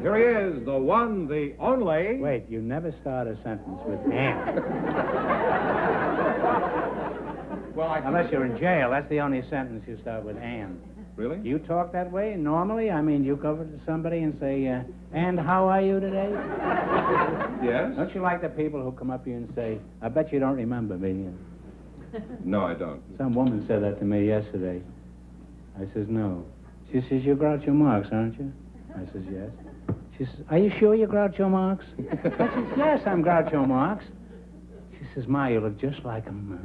Here he is, the one, the only... Wait, you never start a sentence with and. Well, Unless you're in jail, that's the only sentence you start with and. Really? Do you talk that way normally? I mean, you go over to somebody and say, and how are you today? Yes? Don't you like the people who come up to you and say, I bet you don't remember me? No, I don't. Some woman said that to me yesterday. I says, no. She says, you're Groucho Marx, aren't you? I says, yes. She says, are you sure you're Groucho Marx? I says, yes, I'm Groucho Marx. She says, Ma, you look just like him.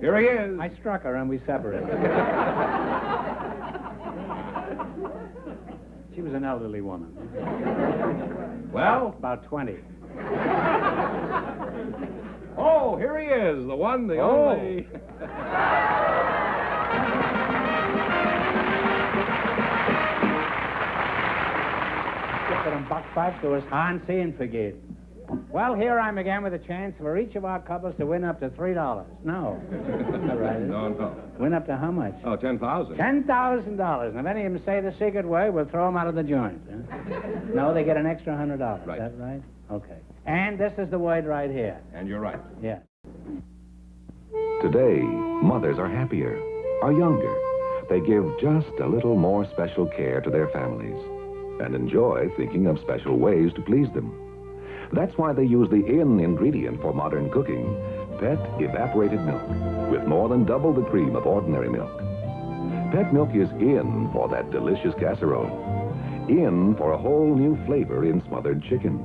Here he is. I struck her and we separated. She was an elderly woman. Well? About 20. Oh, here he is, the one, the only... and forget. Well, here I'm again with a chance for each of our couples to win up to $3. No. Right. No. Win up to how much? Oh, $10,000. $10,000. And if any of them say the secret word, we'll throw them out of the joint. Huh? No, they get an extra $100. Right. Is that right? Okay. And this is the word right here. And you're right. Yeah. Today, mothers are happier, are younger. They give just a little more special care to their families and enjoy thinking of special ways to please them. That's why they use the in ingredient for modern cooking, Pet evaporated milk, with more than double the cream of ordinary milk. Pet milk is in for that delicious casserole, in for a whole new flavor in smothered chicken.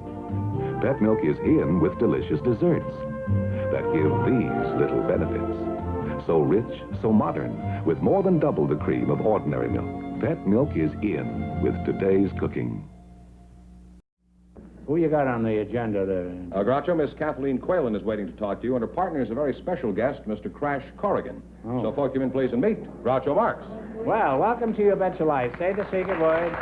Pet milk is in with delicious desserts that give these little benefits. So rich, so modern, with more than double the cream of ordinary milk. Pet milk is in with today's cooking. Who you got on the agenda there? Groucho, Miss Kathleen Quaylen is waiting to talk to you, and her partner is a very special guest, Mr. Crash Corrigan. Oh. So, folks, come in, please, and meet Groucho Marx. Well, welcome to your Bet Your Life. Say the secret word.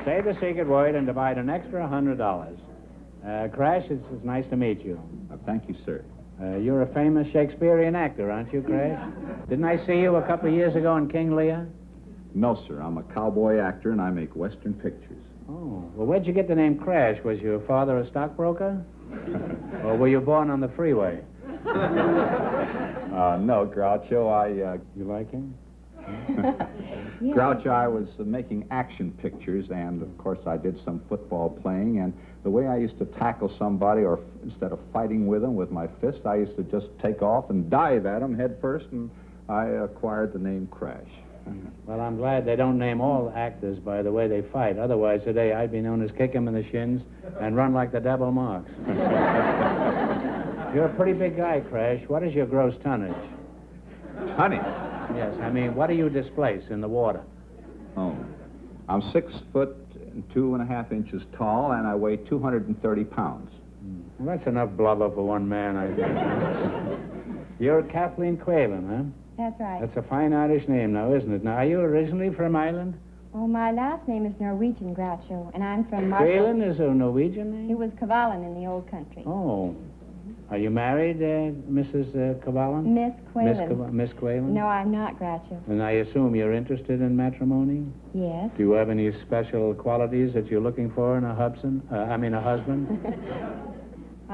Say the secret word and divide an extra $100. Crash, it's nice to meet you. Thank you, sir. You're a famous Shakespearean actor, aren't you, Crash? Didn't I see you a couple of years ago in King Lear? No, sir. I'm a cowboy actor, and I make Western pictures. Oh, well, where'd you get the name Crash? Was your father a stockbroker? Or were you born on the freeway? No, Groucho, You like him? Groucho, I was making action pictures, and, of course, I did some football playing, and the way I used to tackle somebody, or instead of fighting with them with my fist, I used to just take off and dive at them head first, and I acquired the name Crash. Well, I'm glad they don't name all actors by the way they fight. Otherwise, today, I'd be known as Kick 'em in the Shins and Run Like the Devil Marx. You're a pretty big guy, Crash. What is your gross tonnage? Tonnage? Yes, I mean, what do you displace in the water? Oh, I'm 6 foot and 2.5 inches tall, and I weigh 230 pounds. Well, that's enough blubber for one man, I think. You're Kathleen Quaylen, huh? That's right. That's a fine Irish name now, isn't it? Now, are you originally from Ireland? Oh, my last name is Norwegian, Groucho, and I'm from Marshall. Quaylen is a Norwegian name? It was Cavalin in the old country. Oh. Are you married, Mrs. Cavalin? Miss Quaylen. Miss Quaylen? No, I'm not, Groucho. And I assume you're interested in matrimony? Yes. Do you have any special qualities that you're looking for in a husband? I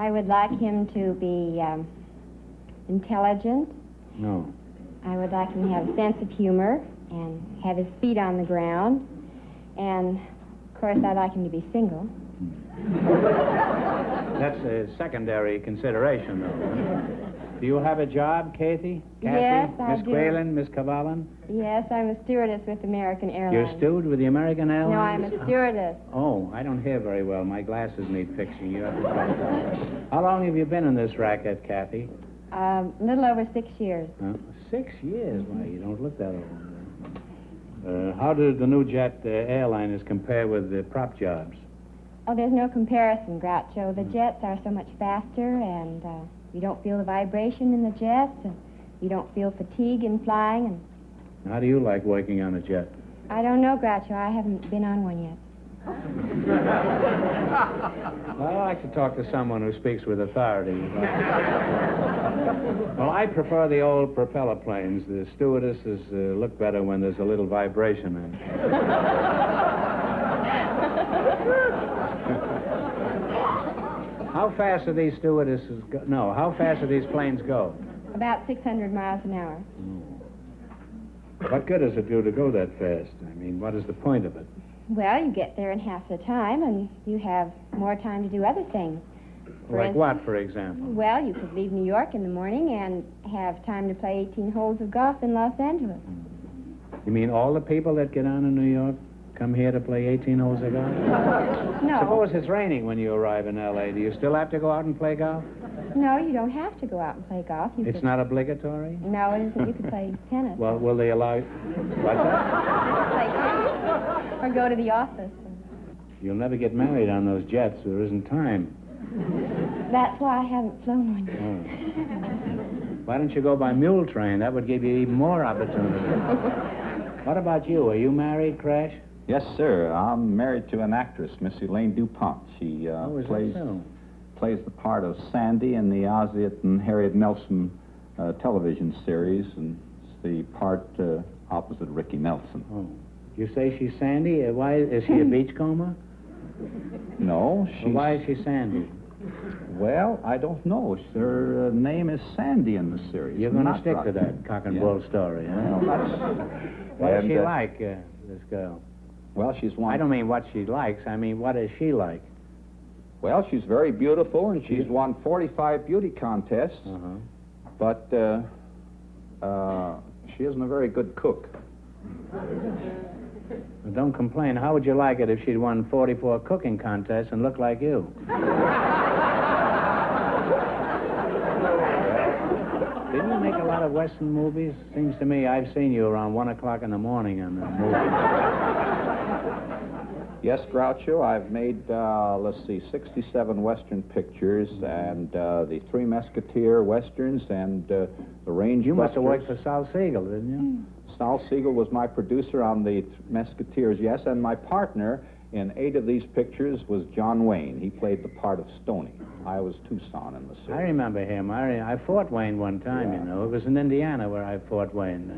would like him to be intelligent. No. I would like him to have a sense of humor and have his feet on the ground. And, of course, I'd like him to be single. That's a secondary consideration, though. Do you have a job, Kathy? Yes, I Miss do. Quaylen, Miss Cavalin? Yes, I'm a stewardess with American Airlines. You're stewed with the American Airlines? No, I'm a stewardess. Oh, I don't hear very well. My glasses need fixing. You have to try that. How long have you been in this racket, Kathy? A little over 6 years. 6 years? Why, you don't look that old. How do the new jet airliners compare with the prop jobs? Oh, there's no comparison, Groucho. The jets are so much faster, and you don't feel the vibration in the jets, and you don't feel fatigue in flying. And how do you like working on a jet? I don't know, Groucho. I haven't been on one yet. Well, I like to talk to someone who speaks with authority. Well, I prefer the old propeller planes. The stewardesses look better when there's a little vibration in. How fast do these stewardesses go? No, how fast do these planes go? About 600 miles an hour. What good does it do to go that fast? I mean, what is the point of it? Well, you get there in half the time, and you have more time to do other things. Like what, for example? Well, you could leave New York in the morning and have time to play 18 holes of golf in Los Angeles. You mean all the people that get on in New York come here to play 18 holes of golf? No. Suppose it's raining when you arrive in L.A. Do you still have to go out and play golf? No, you don't have to go out and play golf. It's not obligatory? No, it isn't. You could play tennis. Well, will they allow... What's that? Play tennis. Or go to the office. You'll never get married on those jets. There isn't time. That's why I haven't flown one yet. Oh. Why don't you go by mule train? That would give you even more opportunity. What about you? Are you married, Crash? Yes, sir. I'm married to an actress, Miss Elaine DuPont. She plays the part of Sandy in the Ozzie and Harriet Nelson television series, and it's the part opposite Ricky Nelson. Oh. You say she's Sandy? Why is she a beachcomber? No, she's... Well, why is she Sandy? Well, I don't know. Her name is Sandy in the series. You're going to stick to that cock and bull story, huh? Well, what is she like, this girl? Well, she's one... I don't mean what she likes. I mean, what is she like? Well, she's very beautiful, and she's won 45 beauty contests. But she isn't a very good cook. Well, don't complain. How would you like it if she'd won 44 cooking contests and looked like you? Didn't you make a lot of Western movies? Seems to me I've seen you around 1 o'clock in the morning on the movie. Yes, Groucho, I've made, 67 Western pictures, and the Three Musketeer Westerns, and the Range You must have Busters. worked for Sal Siegel, didn't you? Sal Siegel was my producer on the Musketeers, yes, and my partner in 8 of these pictures was John Wayne. He played the part of Stoney. I was Tucson in the series. I remember him. I fought Wayne one time, you know. It was in Indiana where I fought Wayne.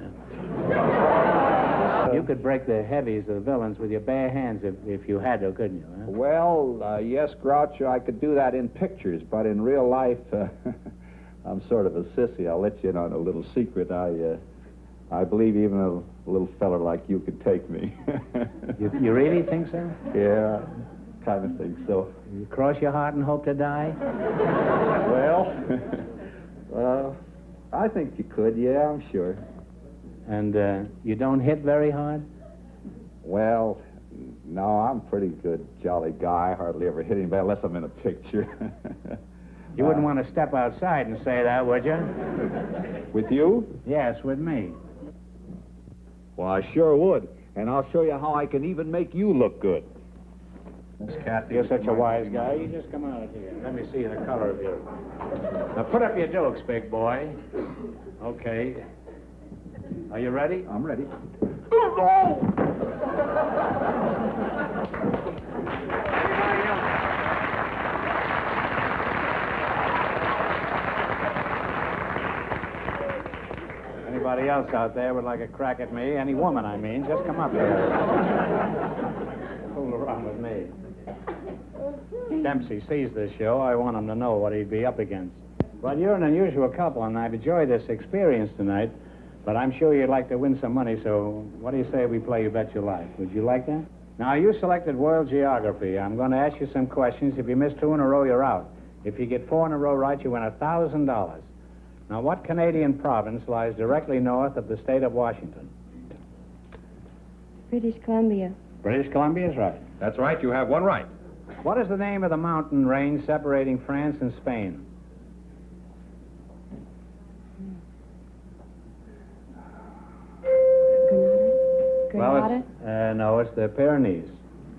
You could break the heavies of the villains with your bare hands if you had to, couldn't you? Huh? Well, yes, Groucho, I could do that in pictures, but in real life, I'm sort of a sissy. I'll let you in on a little secret. I believe even a little feller like you could take me. You really think so? Yeah, kind of think so. You cross your heart and hope to die? Well, I think you could, yeah, I'm sure. And you don't hit very hard? Well, no, I'm a pretty good, jolly guy. Hardly ever hit anybody unless I'm in a picture. You wouldn't want to step outside and say that, would you? With you? Yes, with me. Well, I sure would. And I'll show you how I can even make you look good. Miss Kathy, you're such a wise guy. You just come out here. Let me see the color of your... Now, put up your jokes, big boy. Okay. Are you ready? I'm ready. Anybody else out there would like a crack at me? Any woman, I mean. Just come up here. Fool around with me. Dempsey sees this show. I want him to know what he'd be up against. Well, you're an unusual couple, and I've enjoyed this experience tonight, but I'm sure you'd like to win some money, so what do you say we play You Bet Your Life? Would you like that? Now, you selected World Geography. I'm going to ask you some questions. If you miss 2 in a row, you're out. If you get 4 in a row right, you win $1,000. Now, what Canadian province lies directly north of the state of Washington? British Columbia. British Columbia is right. That's right. You have one right. What is the name of the mountain range separating France and Spain? Grenada? Well, no, it's the Pyrenees.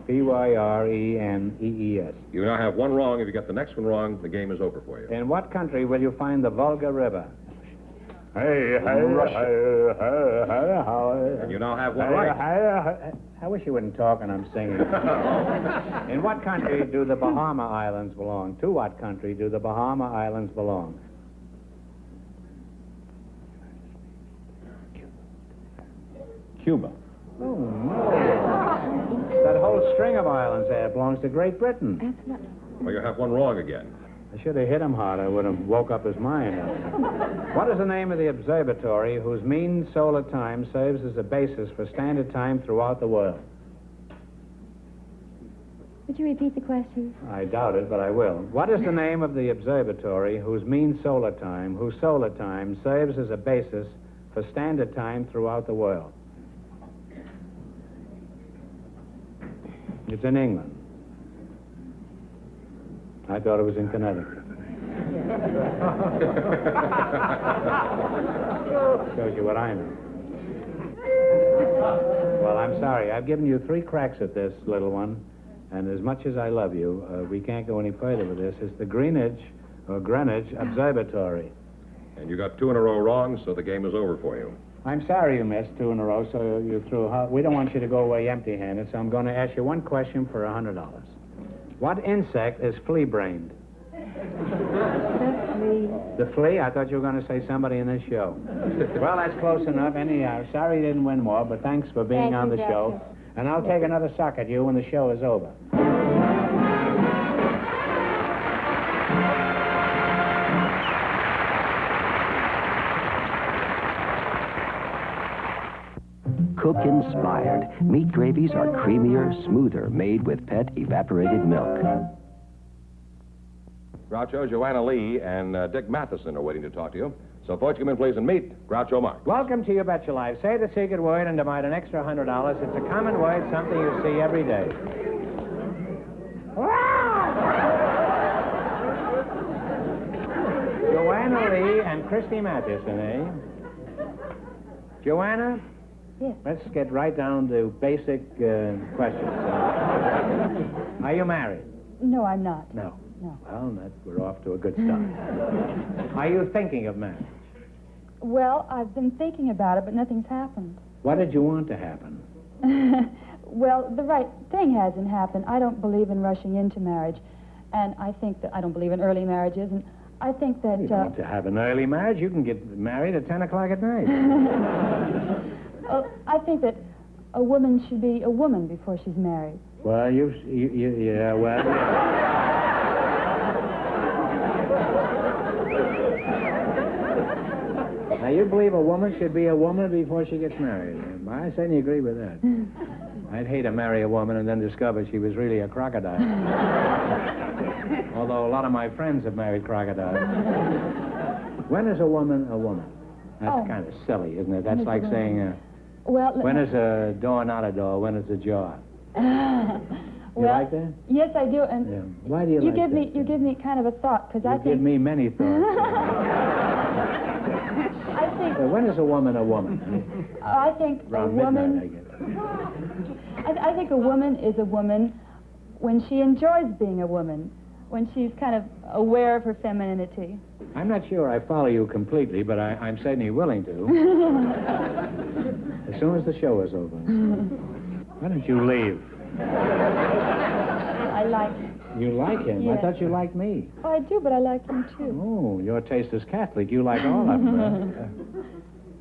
Pyrenees. You now have one wrong. If you get the next one wrong, the game is over for you. In what country will you find the Volga River? And you now have one right. I wish you wouldn't talk when I'm singing. In what country do the Bahama Islands belong? To what country do the Bahama Islands belong? Cuba. Oh, no. That whole string of islands there belongs to Great Britain. That's not... Well, you have one wrong again. I should have hit him hard. I would have woke up his mind. What is the name of the observatory whose mean solar time serves as a basis for standard time throughout the world? Would you repeat the question? I doubt it, but I will. What is the name of the observatory whose solar time serves as a basis for standard time throughout the world? It's in England. I thought it was in Connecticut. Shows you what I know. Well, I'm sorry. I've given you 3 cracks at this, little one. And as much as I love you, we can't go any further with this. It's the Greenwich Observatory. And you got 2 in a row wrong, so the game is over for you. I'm sorry you missed 2 in a row, so you threw. We don't want you to go away empty-handed, so I'm going to ask you one question for $100. What insect is flea-brained? The flea? I thought you were going to say somebody in this show. Well, that's close enough. Anyhow, sorry you didn't win more, but thanks for being on the show. And I'll take another suck at you when the show is over. Cook inspired. Meat gravies are creamier, smoother, made with pet evaporated milk. Groucho, Joanna Lee, and Dick Matheson are waiting to talk to you. So, folks, come in, please, and meet Groucho Marx. Welcome to You Bet Your Life. Say the secret word and divide an extra $100. It's a common word, something you see every day. Joanna Lee and Christy Matheson, eh? Joanna? Yes. Let's get right down to basic questions. Are you married? No, I'm not. No. No. Well, we're off to a good start. Are you thinking of marriage? Well, I've been thinking about it, but nothing's happened. What did you want to happen? Well, the right thing hasn't happened. I don't believe in rushing into marriage, and I think that I don't believe in early marriages, and I think that... You don't want to have an early marriage. You can get married at 10 o'clock at night. I think that a woman should be a woman before she's married. Well, yeah, well... Now, you believe a woman should be a woman before she gets married. I certainly agree with that. I'd hate to marry a woman and then discover she was really a crocodile. Although a lot of my friends have married crocodiles. When is a woman a woman? That's kind of silly, isn't it? That's like saying, when is a door not a door? When is a jar? You like that? Yes, I do. And yeah. Why do you like that? You give me kind of a thought, because I think... You give me many thoughts. I think... When is a woman a woman? I think Around a woman... midnight, I guess. I think a woman is a woman when she enjoys being a woman, when she's kind of aware of her femininity. I'm not sure I follow you completely, but I'm certainly willing to. As soon as the show is over. Why don't you leave? I like... You like him? Yes. I thought you liked me. Oh, I do, but I like him, too. Oh, your taste is Catholic. You like all of them.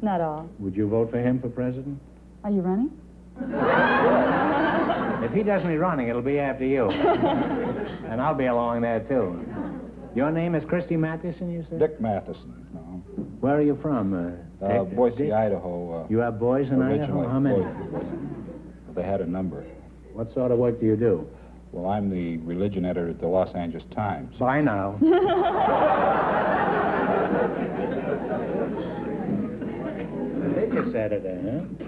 Not all. Would you vote for him for president? Are you running? If he doesn't be running, it'll be after you. And I'll be along there, too. Your name is Christy Matheson, you said? Dick Matheson. No. Where are you from? Boise, Dick? Idaho. You have boys in Idaho? How many? They had a number. What sort of work do you do? Well, I'm the religion editor at the Los Angeles Times. Bye now. Religious editor, huh?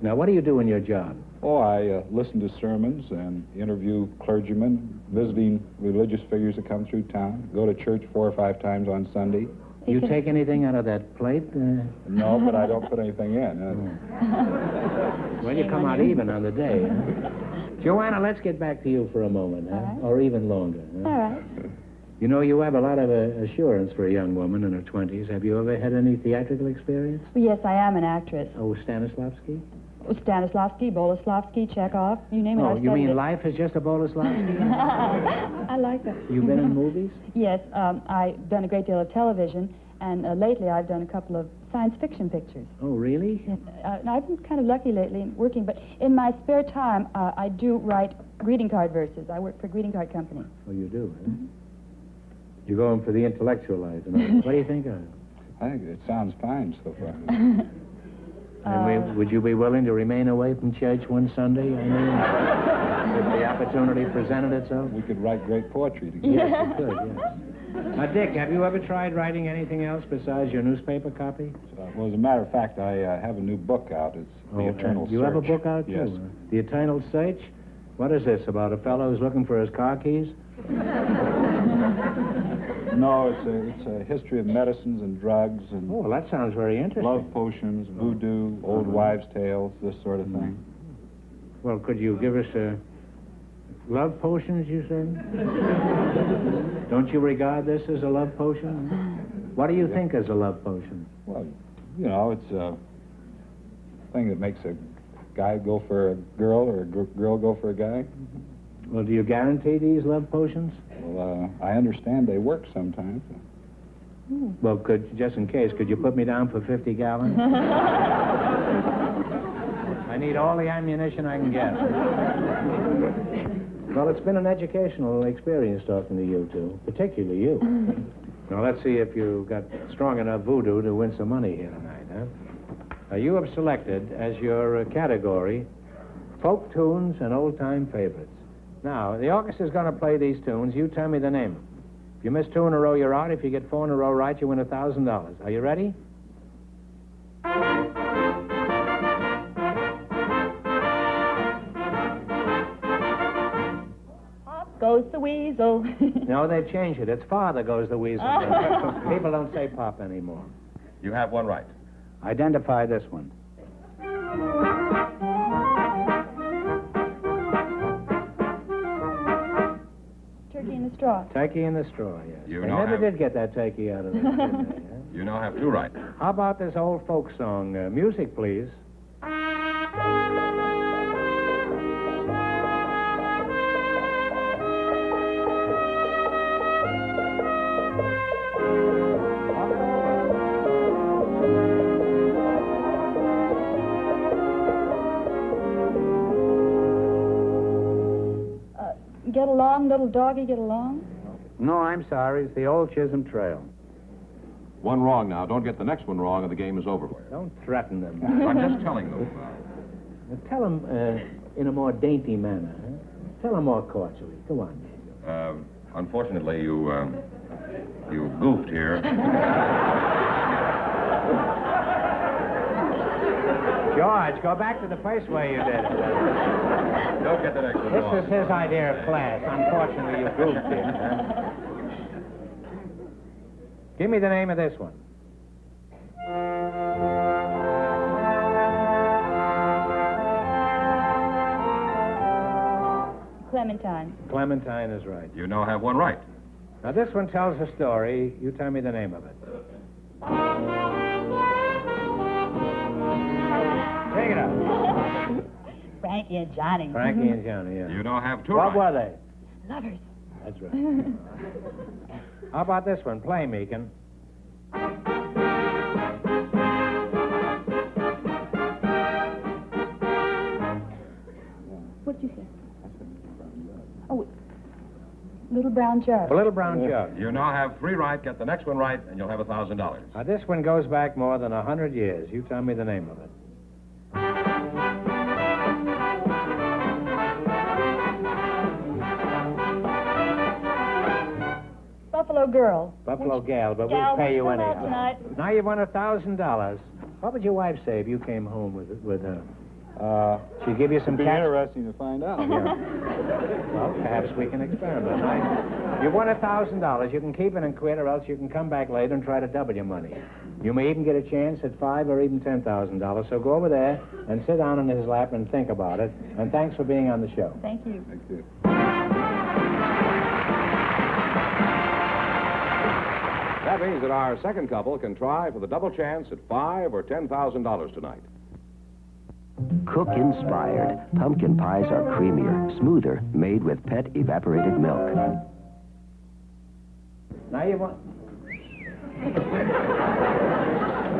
Now, what do you do in your job? Oh, I listen to sermons and interview clergymen, visiting religious figures that come through town, go to church 4 or 5 times on Sunday. You take anything out of that plate? No, but I don't put anything in. Well, you come out even on the day. Huh? Joanna, let's get back to you for a moment, huh? All right. Or even longer. Huh? All right. You know, you have a lot of assurance for a young woman in her 20s. Have you ever had any theatrical experience? Yes, I am an actress. Oh, Stanislavski? Stanislavski, Boleslavski, Chekhov, you name it. Oh, I've you mean studied it. life is just a Boleslavski? I like that. You've been in movies? Yes, I've done a great deal of television, and lately I've done a couple of science fiction pictures. Oh, really? Yes, I've been kind of lucky lately in working, but in my spare time, I do write greeting card verses. I work for a greeting card company. Oh, you do, huh? You're going for the intellectual life. What do you think of it? I think it sounds fine so far. And would you be willing to remain away from church one Sunday? I mean, if the opportunity presented itself? We could write great poetry together. Yes, we could, yes. Now, Dick, have you ever tried writing anything else besides your newspaper copy? Well, as a matter of fact, I have a new book out. It's The Eternal Search. You have a book out, too? Yes. The Eternal Search? What is this, about a fellow who's looking for his car keys? No, it's a history of medicines and drugs and... Oh, well, that sounds very interesting. Love potions, voodoo, old wives' tales, this sort of thing. Well, could you give us love potions, you said? Don't you regard this as a love potion? What do you think is a love potion? Well, you know, it's a thing that makes a guy go for a girl or a girl go for a guy. Well, do you guarantee these love potions? Well, I understand they work sometimes. Well, just in case, could you put me down for 50 gallons? I need all the ammunition I can get. Well, it's been an educational experience talking to you two, particularly you. Now, let's see if you've got strong enough voodoo to win some money here tonight, huh? Now, you have selected as your category folk tunes and old-time favorites. Now, the orchestra's going to play these tunes. You tell me the name. If you miss 2 in a row, you're out. If you get 4 in a row right, you win $1,000. Are you ready? Up goes the weasel. No, they've changed it. It's Father Goes the Weasel. People don't say Pop anymore. You have one right. Identify this one. Turkey in the straw. Turkey in the straw, yes. You They now never have- did get that turkey out of there, did they? Huh? You now have 2 right. How about this old folk song? Music, please. Get along, little doggy, get along. No, I'm sorry. It's the old Chisholm Trail. 1 wrong now. Don't get the next one wrong, and the game is over. Don't threaten them. I'm just telling them. Tell them in a more dainty manner. Huh? Tell them more cordially. Go on. Unfortunately, you goofed here. George, go back to the first way you did it. Don't get the next one This wrong. is his idea of class. Unfortunately, you goofed it. Huh? Give me the name of this one. Clementine. Clementine is right. You now have 1 right. Now, this one tells a story. You tell me the name of it. Take it up. Frankie and Johnny. Frankie and Johnny, yeah. You now have 2 What right. were they? Lovers. That's right. How about this one? Play, Meekin. What'd you say? Oh, Little Brown Jug. A Little Brown Jug. You now have 3 right. Get the next one right, and you'll have $1,000. Now, this one goes back more than 100 years. You tell me the name of it. Buffalo Girl. Buffalo Gal, but Gal, we'll pay you come out anyhow. tonight. Now you've won $1,000. What would your wife say if you came home with her? She'd give you some It'd be cash? interesting to find out. Yeah. Well, perhaps we can experiment. You've won $1,000. You can keep it and quit, or else you can come back later and try to double your money. You may even get a chance at $5,000 or even $10,000. So go over there and sit down in his lap and think about it. And thanks for being on the show. Thank you. Thank you. means that our second couple can try for the double chance at $5,000 or $10,000 tonight. Cook inspired. Pumpkin pies are creamier, smoother, made with Pet evaporated milk. Now you want...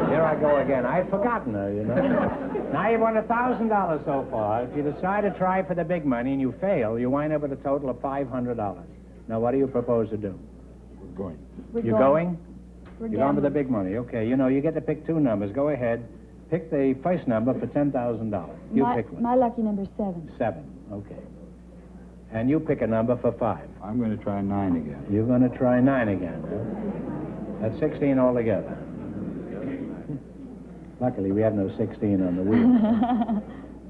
Here I go again. I'd forgotten her, you know. Now you've won $1,000 so far. If you decide to try for the big money and you fail, you wind up with a total of $500. Now, what do you propose to do? We're going. You're going? We're You're going for the gambling. big money. Okay, you know, you get to pick two numbers. Go ahead. Pick the first number for $10,000. You pick one. My lucky number's 7. 7. Okay. And you pick a number for 5. I'm going to try 9 again. You're going to try 9 again. Huh? That's 16 altogether. Luckily, we have no 16 on the wheel.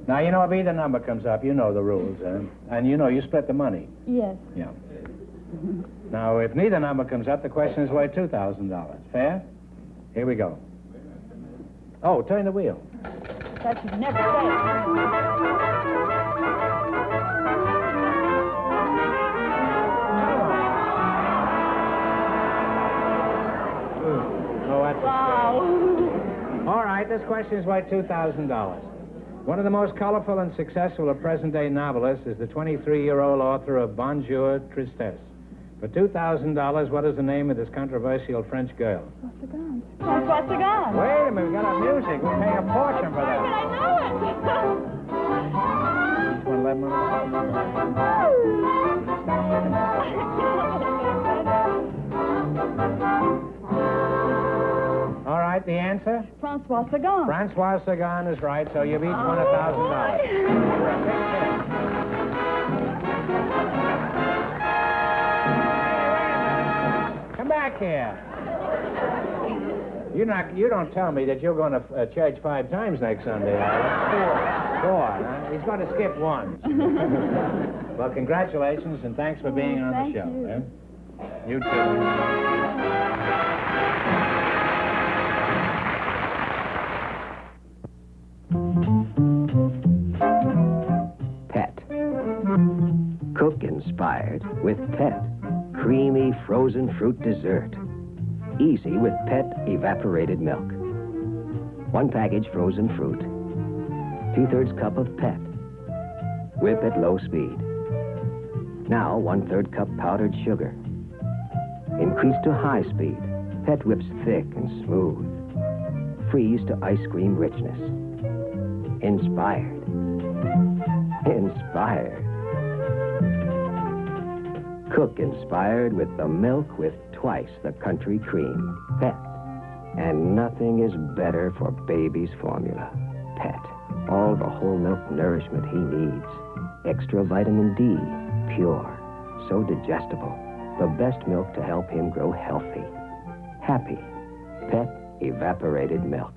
Now, you know, if either number comes up, you know the rules, huh? And you know you split the money. Yes. Yeah. Now, if neither number comes up, the question is worth $2,000. Fair? Here we go. Oh, turn the wheel. That should never say. Oh, that's Wow. All right, this question is worth $2,000. One of the most colorful and successful of present-day novelists is the 23-year-old author of Bonjour, Tristesse. For $2,000, what is the name of this controversial French girl? François Sagan. Wait a minute, we got our music. We're paying a fortune for that. I know it. Each one 11 All right, the answer? François Sagan. François Sagan is right, so you've each won $1,000. You're a big hit. Come back here. You don't tell me that you're going to church 5 times next Sunday, are you? 4. Huh? He's going to skip 1. Well, congratulations, and thanks for being on the show. You. Eh? You too. Pet. Cook inspired with Pet. Creamy frozen fruit dessert. Easy with Pet evaporated milk. 1 package frozen fruit. 2/3 cup of Pet. Whip at low speed. Now 1/3 cup powdered sugar. Increase to high speed. Pet whips thick and smooth. Freeze to ice cream richness. Inspired. Inspired. Cook inspired with the milk with twice the country cream. Pet. And nothing is better for baby's formula. Pet. All the whole milk nourishment he needs. Extra vitamin D. Pure. So digestible. The best milk to help him grow healthy. Happy. Pet evaporated milk.